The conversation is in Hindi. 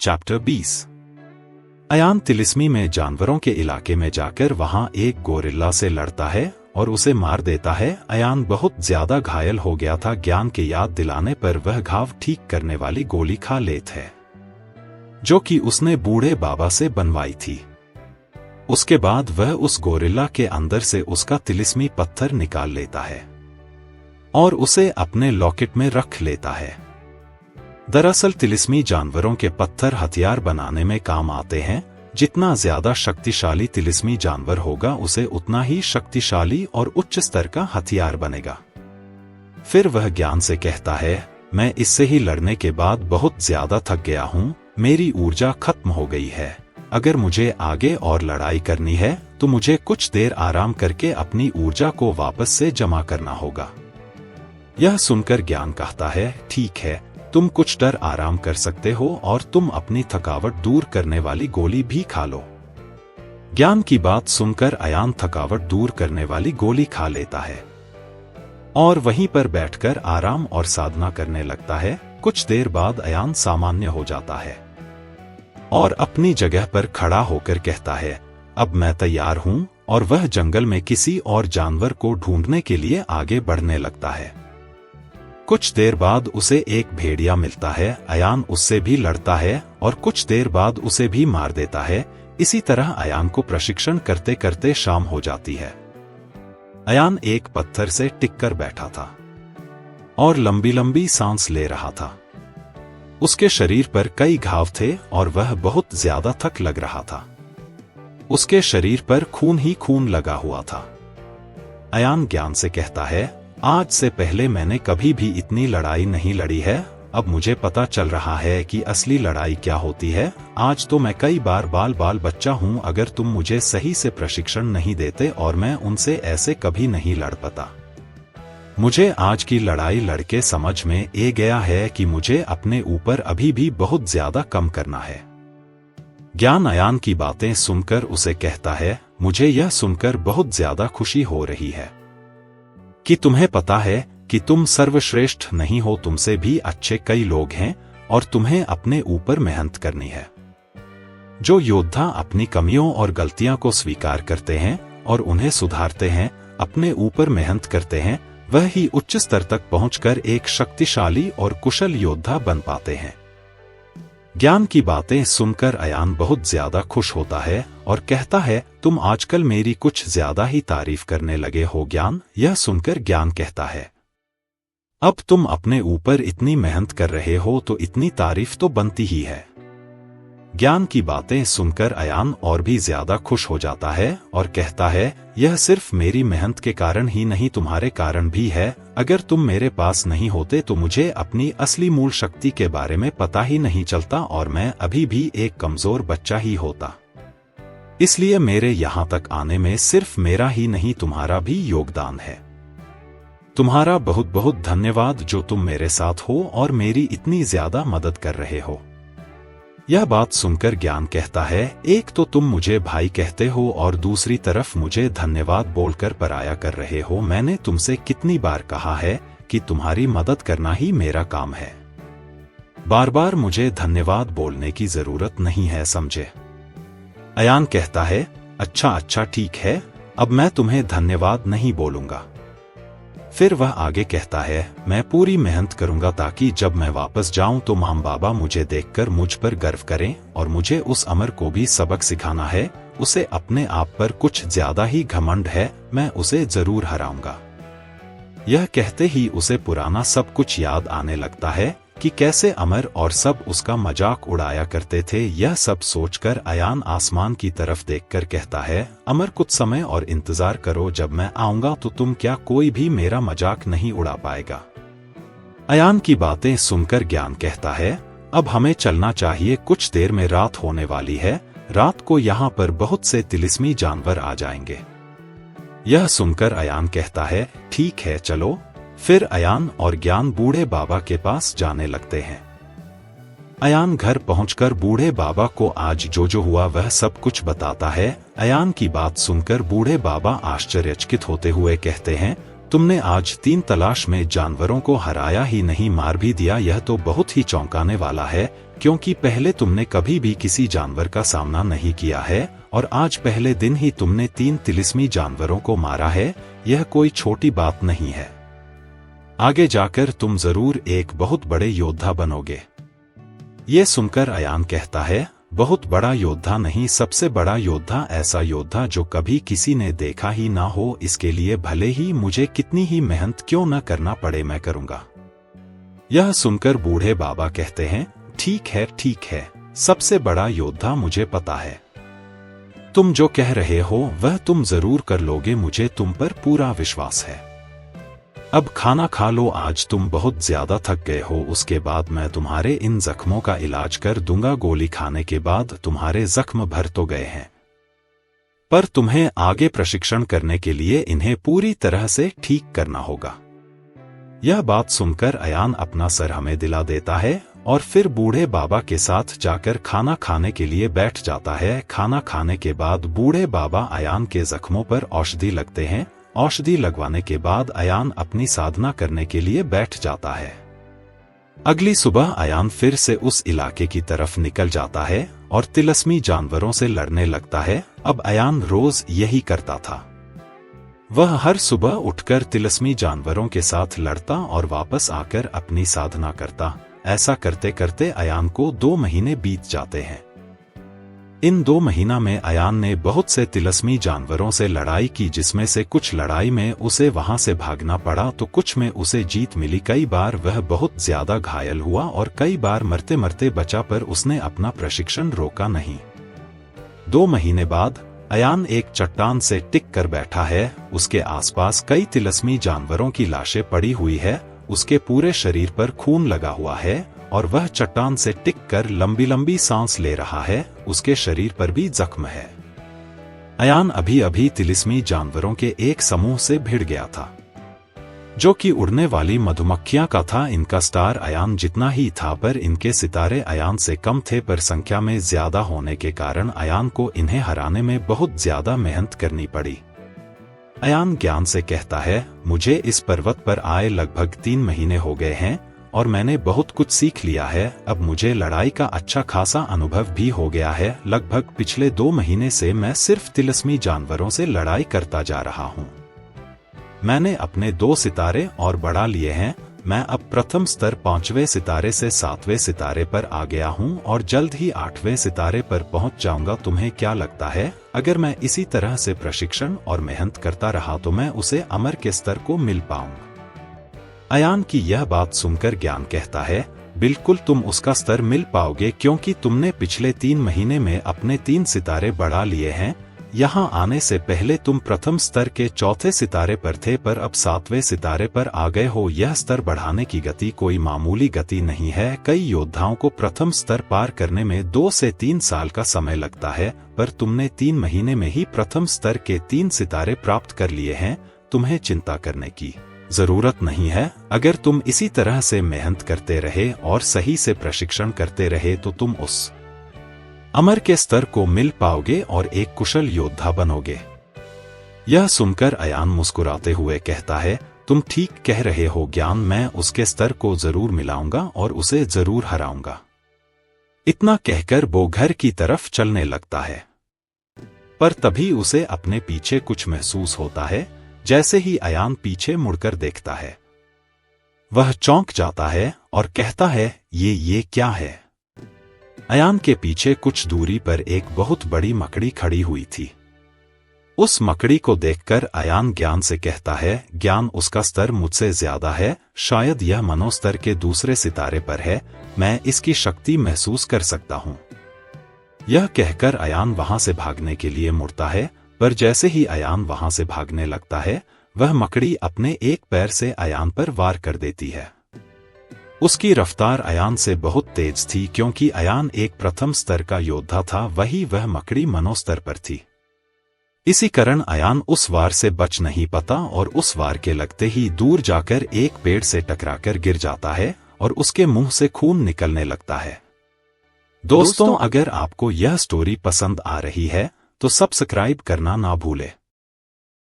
चैप्टर 20। अयान तिलिस्मी में जानवरों के इलाके में जाकर वहां एक गोरिल्ला से लड़ता है और उसे मार देता है। अयान बहुत ज्यादा घायल हो गया था। ज्ञान के याद दिलाने पर वह घाव ठीक करने वाली गोली खा लेता है, जो कि उसने बूढ़े बाबा से बनवाई थी। उसके बाद वह उस गोरिल्ला के अंदर से उसका तिलिस्मी पत्थर निकाल लेता है और उसे अपने लॉकेट में रख लेता है। दरअसल तिलिस्मी जानवरों के पत्थर हथियार बनाने में काम आते हैं। जितना ज्यादा शक्तिशाली तिलिस्मी जानवर होगा उसे उतना ही शक्तिशाली और उच्च स्तर का हथियार बनेगा। फिर वह ज्ञान से कहता है, मैं इससे ही लड़ने के बाद बहुत ज्यादा थक गया हूं, मेरी ऊर्जा खत्म हो गई है। अगर मुझे आगे और लड़ाई करनी है तो मुझे कुछ देर आराम करके अपनी ऊर्जा को वापस से जमा करना होगा। यह सुनकर ज्ञान कहता है, ठीक है, तुम कुछ देर आराम कर सकते हो और तुम अपनी थकावट दूर करने वाली गोली भी खा लो। ज्ञान की बात सुनकर अयान थकावट दूर करने वाली गोली खा लेता है और वहीं पर बैठकर आराम और साधना करने लगता है। कुछ देर बाद अयान सामान्य हो जाता है और अपनी जगह पर खड़ा होकर कहता है, अब मैं तैयार हूं, और वह जंगल में किसी और जानवर को ढूंढने के लिए आगे बढ़ने लगता है। कुछ देर बाद उसे एक भेड़िया मिलता है। अयान उससे भी लड़ता है और कुछ देर बाद उसे भी मार देता है। इसी तरह अयान को प्रशिक्षण करते करते शाम हो जाती है। अयान एक पत्थर से टिककर बैठा था और लंबी लंबी सांस ले रहा था। उसके शरीर पर कई घाव थे और वह बहुत ज्यादा थक लग रहा था। उसके शरीर पर खून ही खून लगा हुआ था। अयान ज्ञान से कहता है, आज से पहले मैंने कभी भी इतनी लड़ाई नहीं लड़ी है। अब मुझे पता चल रहा है कि असली लड़ाई क्या होती है। आज तो मैं कई बार बाल बच्चा हूं। अगर तुम मुझे सही से प्रशिक्षण नहीं देते और मैं उनसे ऐसे कभी नहीं लड़ पाता। मुझे आज की लड़ाई लड़के समझ में आ गया है कि मुझे अपने ऊपर अभी भी बहुत ज्यादा कम करना है। ज्ञान अयान की बातें सुनकर उसे कहता है, मुझे यह सुनकर बहुत ज्यादा खुशी हो रही है कि तुम्हें पता है कि तुम सर्वश्रेष्ठ नहीं हो। तुमसे भी अच्छे कई लोग हैं और तुम्हें अपने ऊपर मेहनत करनी है। जो योद्धा अपनी कमियों और गलतियां को स्वीकार करते हैं और उन्हें सुधारते हैं, अपने ऊपर मेहनत करते हैं, वह ही उच्च स्तर तक पहुंचकर एक शक्तिशाली और कुशल योद्धा बन पाते हैं। ज्ञान की बातें सुनकर अयान बहुत ज्यादा खुश होता है और कहता है, तुम आजकल मेरी कुछ ज्यादा ही तारीफ करने लगे हो ज्ञान। यह सुनकर ज्ञान कहता है, अब तुम अपने ऊपर इतनी मेहनत कर रहे हो तो इतनी तारीफ तो बनती ही है। ज्ञान की बातें सुनकर अयान और भी ज्यादा खुश हो जाता है और कहता है, यह सिर्फ मेरी मेहनत के कारण ही नहीं, तुम्हारे कारण भी है। अगर तुम मेरे पास नहीं होते तो मुझे अपनी असली मूल शक्ति के बारे में पता ही नहीं चलता और मैं अभी भी एक कमजोर बच्चा ही होता। इसलिए मेरे यहाँ तक आने में सिर्फ मेरा ही नहीं तुम्हारा भी योगदान है। तुम्हारा बहुत बहुत धन्यवाद जो तुम मेरे साथ हो और मेरी इतनी ज्यादा मदद कर रहे हो। यह बात सुनकर ज्ञान कहता है, एक तो तुम मुझे भाई कहते हो और दूसरी तरफ मुझे धन्यवाद बोलकर पराया कर रहे हो। मैंने तुमसे कितनी बार कहा है कि तुम्हारी मदद करना ही मेरा काम है। बार बार मुझे धन्यवाद बोलने की जरूरत नहीं है, समझे? अयान कहता है, अच्छा ठीक है, अब मैं तुम्हें धन्यवाद नहीं बोलूंगा। फिर वह आगे कहता है, मैं पूरी मेहनत करूंगा ताकि जब मैं वापस जाऊं तो माम बाबा मुझे देखकर मुझ पर गर्व करें और मुझे उस अमर को भी सबक सिखाना है। उसे अपने आप पर कुछ ज्यादा ही घमंड है, मैं उसे जरूर हराऊंगा। यह कहते ही उसे पुराना सब कुछ याद आने लगता है कि कैसे अमर और सब उसका मजाक उड़ाया करते थे। यह सब सोचकर अयान आसमान की तरफ देखकर कहता है, अमर कुछ समय और इंतजार करो, जब मैं आऊंगा तो तुम क्या कोई भी मेरा मजाक नहीं उड़ा पाएगा। अयान की बातें सुनकर ज्ञान कहता है, अब हमें चलना चाहिए, कुछ देर में रात होने वाली है। रात को यहाँ पर बहुत से तिलिस्मी जानवर आ जाएंगे। यह सुनकर अयान कहता है, ठीक है चलो। फिर अयान और ज्ञान बूढ़े बाबा के पास जाने लगते हैं। अयान घर पहुंचकर बूढ़े बाबा को आज जो हुआ वह सब कुछ बताता है। अयान की बात सुनकर बूढ़े बाबा आश्चर्यचकित होते हुए कहते हैं, तुमने आज 3 तलाश में जानवरों को हराया ही नहीं, मार भी दिया। यह तो बहुत ही चौंकाने वाला है। क्योंकि पहले तुमने कभी भी किसी जानवर का सामना नहीं किया है और आज पहले दिन ही तुमने 3 तिलिस्मी जानवरों को मारा है। यह कोई छोटी बात नहीं है। आगे जाकर तुम जरूर एक बहुत बड़े योद्धा बनोगे। ये सुनकर अयान कहता है, बहुत बड़ा योद्धा नहीं, सबसे बड़ा योद्धा, ऐसा योद्धा जो कभी किसी ने देखा ही ना हो। इसके लिए भले ही मुझे कितनी ही मेहनत क्यों न करना पड़े, मैं करूंगा। यह सुनकर बूढ़े बाबा कहते हैं, ठीक है, सबसे बड़ा योद्धा मुझे पता है। तुम जो कह रहे हो वह तुम जरूर कर लोगे, मुझे तुम पर पूरा विश्वास है। अब खाना खा लो, आज तुम बहुत ज्यादा थक गए हो। उसके बाद मैं तुम्हारे इन जख्मों का इलाज कर दूंगा। गोली खाने के बाद तुम्हारे जख्म भर तो गए हैं, पर तुम्हें आगे प्रशिक्षण करने के लिए इन्हें पूरी तरह से ठीक करना होगा। यह बात सुनकर अयान अपना सर हमें दिला देता है और फिर बूढ़े बाबा के साथ जाकर खाना खाने के लिए बैठ जाता है। खाना खाने के बाद बूढ़े बाबा अयान के जख्मों पर औषधि लगते हैं। औषधि लगवाने के बाद अयान अपनी साधना करने के लिए बैठ जाता है। अगली सुबह अयान फिर से उस इलाके की तरफ निकल जाता है और तिलिस्मी जानवरों से लड़ने लगता है। अब अयान रोज यही करता था। वह हर सुबह उठकर तिलिस्मी जानवरों के साथ लड़ता और वापस आकर अपनी साधना करता। ऐसा करते करते अयान को 2 महीने बीत जाते हैं। इन 2 महीना में अयान ने बहुत से तिलिस्मी जानवरों से लड़ाई की, जिसमें से कुछ लड़ाई में उसे वहां से भागना पड़ा तो कुछ में उसे जीत मिली। कई बार वह बहुत ज्यादा घायल हुआ और कई बार मरते मरते बचा, पर उसने अपना प्रशिक्षण रोका नहीं। 2 महीने बाद अयान एक चट्टान से टिक कर बैठा है। उसके आसपास कई तिलिस्मी जानवरों की लाशें पड़ी हुई है। उसके पूरे शरीर पर खून लगा हुआ है और वह चट्टान से टिक कर लंबी लंबी सांस ले रहा है। उसके शरीर पर भी जख्म है। अयान अभी अभी तिलिस्मी जानवरों के एक समूह से भिड़ गया था, जो कि उड़ने वाली मधुमक्खियां का था। इनका स्टार अयान जितना ही था, पर इनके सितारे अयान से कम थे, पर संख्या में ज्यादा होने के कारण अयान को इन्हें हराने में बहुत ज्यादा मेहनत करनी पड़ी। अयान ज्ञान से कहता है, मुझे इस पर्वत पर आए लगभग 3 महीने हो गए हैं और मैंने बहुत कुछ सीख लिया है। अब मुझे लड़ाई का अच्छा खासा अनुभव भी हो गया है। लगभग पिछले 2 महीने से मैं सिर्फ तिलिस्मी जानवरों से लड़ाई करता जा रहा हूँ। मैंने अपने 2 सितारे और बढ़ा लिए हैं। मैं अब प्रथम स्तर 5वें सितारे से 7वें सितारे पर आ गया हूँ और जल्द ही 8वें सितारे पर पहुँच जाऊंगा। तुम्हें क्या लगता है, अगर मैं इसी तरह से प्रशिक्षण और मेहनत करता रहा तो मैं उसे अमर के स्तर को मिल पाऊंगा? अयान की यह बात सुनकर ज्ञान कहता है, बिल्कुल तुम उसका स्तर मिल पाओगे, क्योंकि तुमने पिछले 3 महीने में अपने 3 सितारे बढ़ा लिए हैं। यहाँ आने से पहले तुम प्रथम स्तर के 4थे सितारे पर थे, पर अब 7वें सितारे पर आ गए हो। यह स्तर बढ़ाने की गति कोई मामूली गति नहीं है। कई योद्धाओं को प्रथम स्तर पार करने में 2 से 3 साल का समय लगता है, पर तुमने 3 महीने में ही प्रथम स्तर के 3 सितारे प्राप्त कर लिए हैं। तुम्हें चिंता करने की जरूरत नहीं है। अगर तुम इसी तरह से मेहनत करते रहे और सही से प्रशिक्षण करते रहे तो तुम उस अमर के स्तर को मिल पाओगे और एक कुशल योद्धा बनोगे। यह सुनकर अयान मुस्कुराते हुए कहता है, तुम ठीक कह रहे हो ज्ञान, मैं उसके स्तर को जरूर मिलाऊंगा और उसे जरूर हराऊंगा। इतना कहकर वो घर की तरफ चलने लगता है, पर तभी उसे अपने पीछे कुछ महसूस होता है। जैसे ही अयान पीछे मुड़कर देखता है, वह चौंक जाता है और कहता है, ये क्या है? अयान के पीछे कुछ दूरी पर एक बहुत बड़ी मकड़ी खड़ी हुई थी। उस मकड़ी को देखकर अयान ज्ञान से कहता है, ज्ञान, उसका स्तर मुझसे ज्यादा है, शायद यह मनोस्तर के दूसरे सितारे पर है, मैं इसकी शक्ति महसूस कर सकता हूँ। यह कहकर अयान वहां से भागने के लिए मुड़ता है, पर जैसे ही अयान वहां से भागने लगता है, वह मकड़ी अपने एक पैर से अयान पर वार कर देती है। उसकी रफ्तार अयान से बहुत तेज थी, क्योंकि अयान एक प्रथम स्तर का योद्धा था, वही वह मकड़ी मनोस्तर पर थी। इसी कारण अयान उस वार से बच नहीं पाता और उस वार के लगते ही दूर जाकर एक पेड़ से टकराकर गिर जाता है और उसके मुंह से खून निकलने लगता है। दोस्तों, अगर आपको यह स्टोरी पसंद आ रही है तो सब्सक्राइब करना ना भूलें।